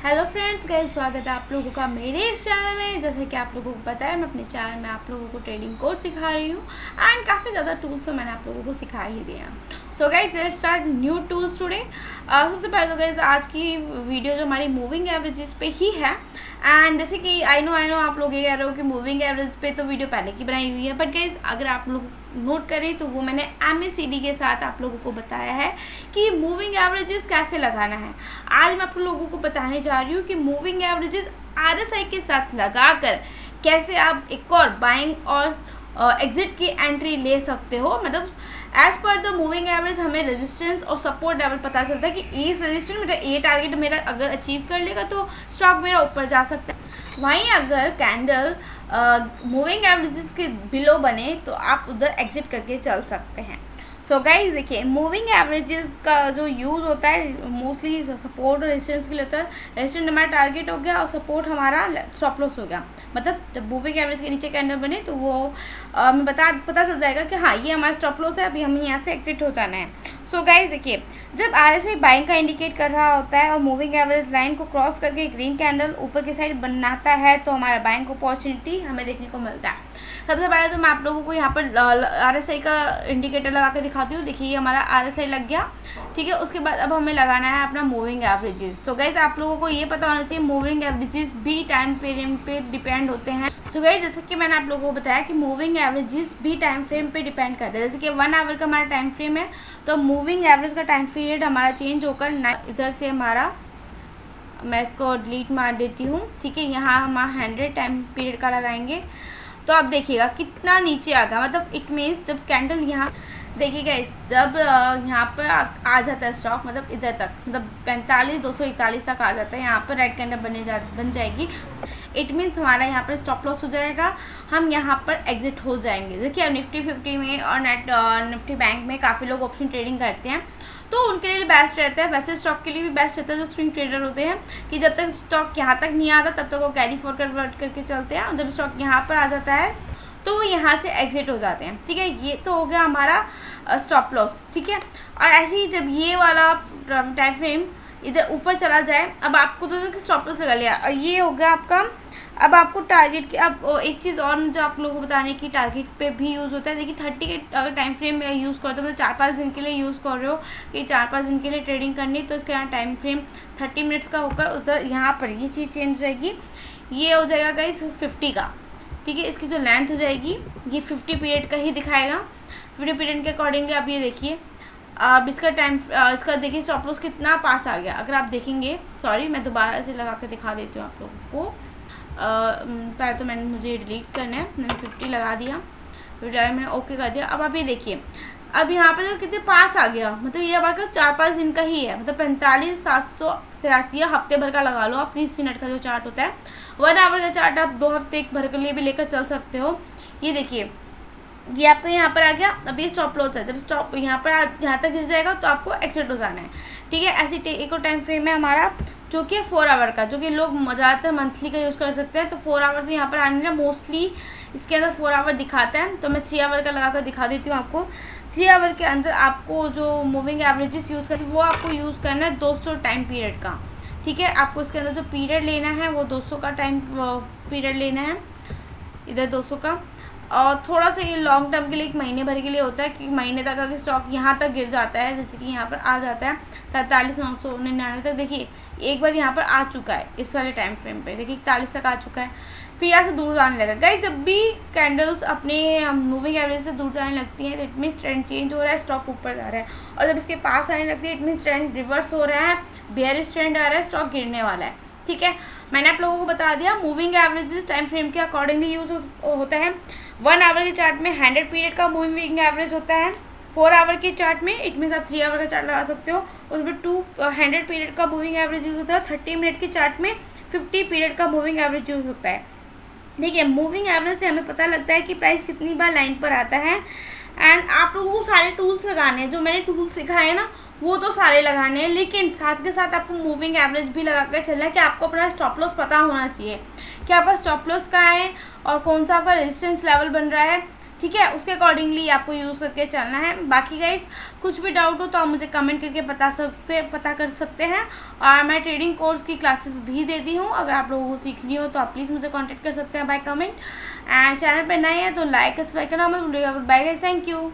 Hello friends guys, स्वागत है आप लोगों का मेरे इस चैनल में। जैसे कि आप लोगों को पता है, मैं अपने चैनल में आप लोगों को ट्रेडिंग कोर्स सिखा रही हूँ एंड काफ़ी ज़्यादा टूल्स तो मैंने आप लोगों को सिखा ही दिया। So guys, let's start new tools today. सबसे पहले तो गाइस, आज की वीडियो जो हमारी मूविंग एवरेजेस पे ही है। एंड जैसे कि आई नो आप लोग ये कह रहे हो कि मूविंग एवरेज पे तो वीडियो पहले की बनाई हुई है, बट गाइस अगर आप लोग नोट करें तो वो मैंने MACD के साथ आप लोगों को बताया है कि मूविंग एवरेजेस कैसे लगाना है। आज मैं आप लोगों को बताने जा रही हूँ कि मूविंग एवरेजेस RSI के साथ लगाकर कैसे आप एक और बाइंग और एग्जिट की एंट्री ले सकते हो। मतलब as per the moving average हमें रेजिस्टेंस और सपोर्ट लेवल पता चलता है कि इस रेजिस्टेंस मेरा ये टारगेट मेरा अगर अचीव कर लेगा तो स्टॉक मेरा ऊपर जा सकता है। वहीं अगर कैंडल मूविंग एवरेजेस के बिलो बने तो आप उधर एग्जिट करके चल सकते हैं। सो गाइस देखिए, मूविंग एवरेजेस का जो यूज़ होता है मोस्टली सपोर्ट और रेजिस्टेंस के लिए होता है। रेजिस्टेंस हमारा टारगेट हो गया और सपोर्ट हमारा स्टॉप लॉस हो गया। मतलब जब मूविंग एवरेज के नीचे कैंडल बने तो वो हमें पता चल जाएगा कि हाँ, ये हमारा स्टॉप लॉस है, अभी हमें यहाँ से एग्जिट हो जाना है। सो गाइस देखिए, जब RSI बाइंग का इंडिकेट कर रहा होता है और मूविंग एवरेज लाइन को क्रॉस करके ग्रीन कैंडल ऊपर की साइड बनाता है तो हमारा बाइंग अपॉर्चुनिटी हमें देखने को मिलता है। सबसे पहले तो मैं आप लोगों को यहाँ पर RSI का इंडिकेटर लगा के दिखाती हूँ। देखिए, ये हमारा RSI लग गया, ठीक है। उसके बाद अब हमें लगाना है अपना मूविंग एवरेजेस। तो गाइस आप लोगों को ये पता होना चाहिए मूविंग एवरेजेस भी टाइम फ्रेम पे डिपेंड होते हैं। सो गाइस, जैसे कि मैंने आप लोगों को बताया कि मूविंग एवरेजेस भी टाइम फ्रेम पे डिपेंड करते हैं। जैसे कि 1 आवर का हमारा टाइम फ्रेम है तो मूविंग एवरेज का टाइम पीरियड हमारा चेंज होकर इधर से हमारा, मैं इसको डिलीट मार देती हूँ, ठीक है। यहाँ हम 100 टाइम पीरियड का लगाएंगे तो आप देखिएगा कितना नीचे आ गया। मतलब इट मीन्स जब कैंडल यहाँ देखिएगा, जब यहाँ पर आ जाता है स्टॉक, मतलब इधर तक, मतलब 45,241 तक आ जाता है, यहाँ पर रेड कैंडल बन जाएगी। इट मीन्स हमारा यहाँ पर स्टॉप लॉस हो जाएगा, हम यहाँ पर एग्जिट हो जाएंगे। देखिए, निफ्टी 50 में और निफ्टी बैंक में काफ़ी लोग ऑप्शन ट्रेडिंग करते हैं तो उनके लिए बेस्ट रहता है। वैसे स्टॉक के लिए भी बेस्ट रहता है जो स्विंग ट्रेडर होते हैं कि जब तक स्टॉक यहाँ तक नहीं आता तब तक वो कैरी फॉरवर्ड करके चलते हैं और जब स्टॉक यहाँ पर आ जाता है तो वो यहाँ से एग्जिट हो जाते हैं, ठीक है। ये तो हो गया हमारा स्टॉप लॉस, ठीक है। और ऐसे ही जब ये वाला टाइम फ्रेम इधर ऊपर चला जाए, अब आपको तो स्टॉप लॉस लगा लिया और ये हो गया आपका। अब आपको टारगेट की, अब एक चीज़ और जो आप लोगों को बताने की, टारगेट पे भी यूज़ होता है। देखिए 30 के अगर टाइम फ्रेम में यूज़ करते हो तो 4-5 दिन के लिए यूज़ कर रहे हो कि 4-5 दिन के लिए ट्रेडिंग करनी, तो इसके यहाँ टाइम फ्रेम 30 मिनट्स का होकर उधर यहाँ पर ये चीज़ चेंज हो जाएगी। ये हो जाएगा गाइस 50 का, ठीक है। इसकी जो लेंथ हो जाएगी ये 50 पीरियड का ही दिखाएगा। 50 पीरियड के अकॉर्डिंगली आप ये देखिए, अब इसका टाइम, इसका देखिए स्टॉप लॉस कितना पास आ गया। अगर आप देखेंगे, सॉरी मैं दोबारा से लगा के दिखा देती हूँ आप लोगों को। पहले तो मुझे डिलीट करना है, मैंने 50 लगा दिया, फिर मैंने ओके कर दिया। अब आप ये देखिए, अब यहाँ पे तो कितने पास आ गया, मतलब ये अब आकर 4-5 दिन का ही है, मतलब 45,783 हफ्ते भर का लगा लो आप। 30 मिनट का जो चार्ट होता है, 1 आवर का चार्ट आप 2 हफ्ते एक भर के लिए भी लेकर चल सकते हो। ये देखिए, ये आपका यहाँ पर आ गया। अब ये स्टॉप लॉस है, जब स्टॉप यहाँ पर यहाँ तक गिर जाएगा तो आपको एग्जिट हो जाना है, ठीक है। ऐसी एक और टाइम फ्रेम है हमारा जो कि 4 आवर का, जो कि लोग ज़्यादातर मंथली का यूज़ कर सकते हैं। तो 4 आवर तो यहाँ पर आने ना, मोस्टली इसके अंदर 4 आवर दिखाता है, तो मैं 3 आवर का लगा कर दिखा देती हूँ आपको। 3 आवर के अंदर आपको जो मूविंग एवरेजेस यूज़ करना वो आपको यूज़ करना है 200 टाइम पीरियड का, ठीक है। आपको इसके अंदर जो पीरियड लेना है वो 200 का टाइम पीरियड लेना है, इधर 200 का। और थोड़ा सा ये लॉन्ग टर्म के लिए 1 महीने भर के लिए होता है कि महीने तक अगर स्टॉक यहाँ तक गिर जाता है, जैसे कि यहाँ पर आ जाता है 43,999 तक, देखिए एक बार यहाँ पर आ चुका है इस वाले टाइम फ्रेम पे, देखिए 41 तक आ चुका है, फिर यहाँ से दूर जाने लगा। गाइस जब भी कैंडल्स अपने मूविंग एवरेज से दूर जाने लगती हैं तो इट मीन्स ट्रेंड चेंज हो रहा है, स्टॉक ऊपर जा रहा है। और जब इसके पास आने लगती है इट मीन्स ट्रेंड रिवर्स हो रहा है, बेयरिश ट्रेंड आ रहा है, स्टॉक गिरने वाला है, ठीक है। मैंने आप लोगों को बता दिया मूविंग एवरेजेस टाइम फ्रेम के अकॉर्डिंगली यूज होता है। 1 आवर के चार्ट में 100 पीरियड का मूविंग एवरेज होता है। 4 आवर के चार्ट में इट मीन्स आप 3 आवर का चार्ट लगा सकते हो, उसमें 200 पीरियड का मूविंग एवरेज यूज होता है। 30 मिनट के चार्ट में 50 पीरियड का मूविंग एवरेज यूज होता है। देखिए, मूविंग एवरेज से हमें पता लगता है कि प्राइस कितनी बार लाइन पर आता है। एंड आप लोगों को सारे टूल्स लगाने हैं, जो मैंने टूल्स सिखाए हैं ना वो तो सारे लगाने हैं, लेकिन साथ के साथ आपको मूविंग एवरेज भी लगा कर चलना है कि आपको अपना स्टॉप लॉस पता होना चाहिए कि आपका स्टॉप लॉस कहाँ है और कौन सा आपका रेजिस्टेंस लेवल बन रहा है, ठीक है, उसके अकॉर्डिंगली आपको यूज़ करके चलना है। बाकी गाइस कुछ भी डाउट हो तो आप मुझे कमेंट करके पता कर सकते हैं। और मैं ट्रेडिंग कोर्स की क्लासेस भी देती हूँ, अगर आप लोगों को सीखनी हो तो आप प्लीज़ मुझे कांटेक्ट कर सकते हैं बाय कमेंट। एंड चैनल पर नए हैं तो लाइक सब्सक्राइब करना मत भूलिएगा। Bye guys, thank you.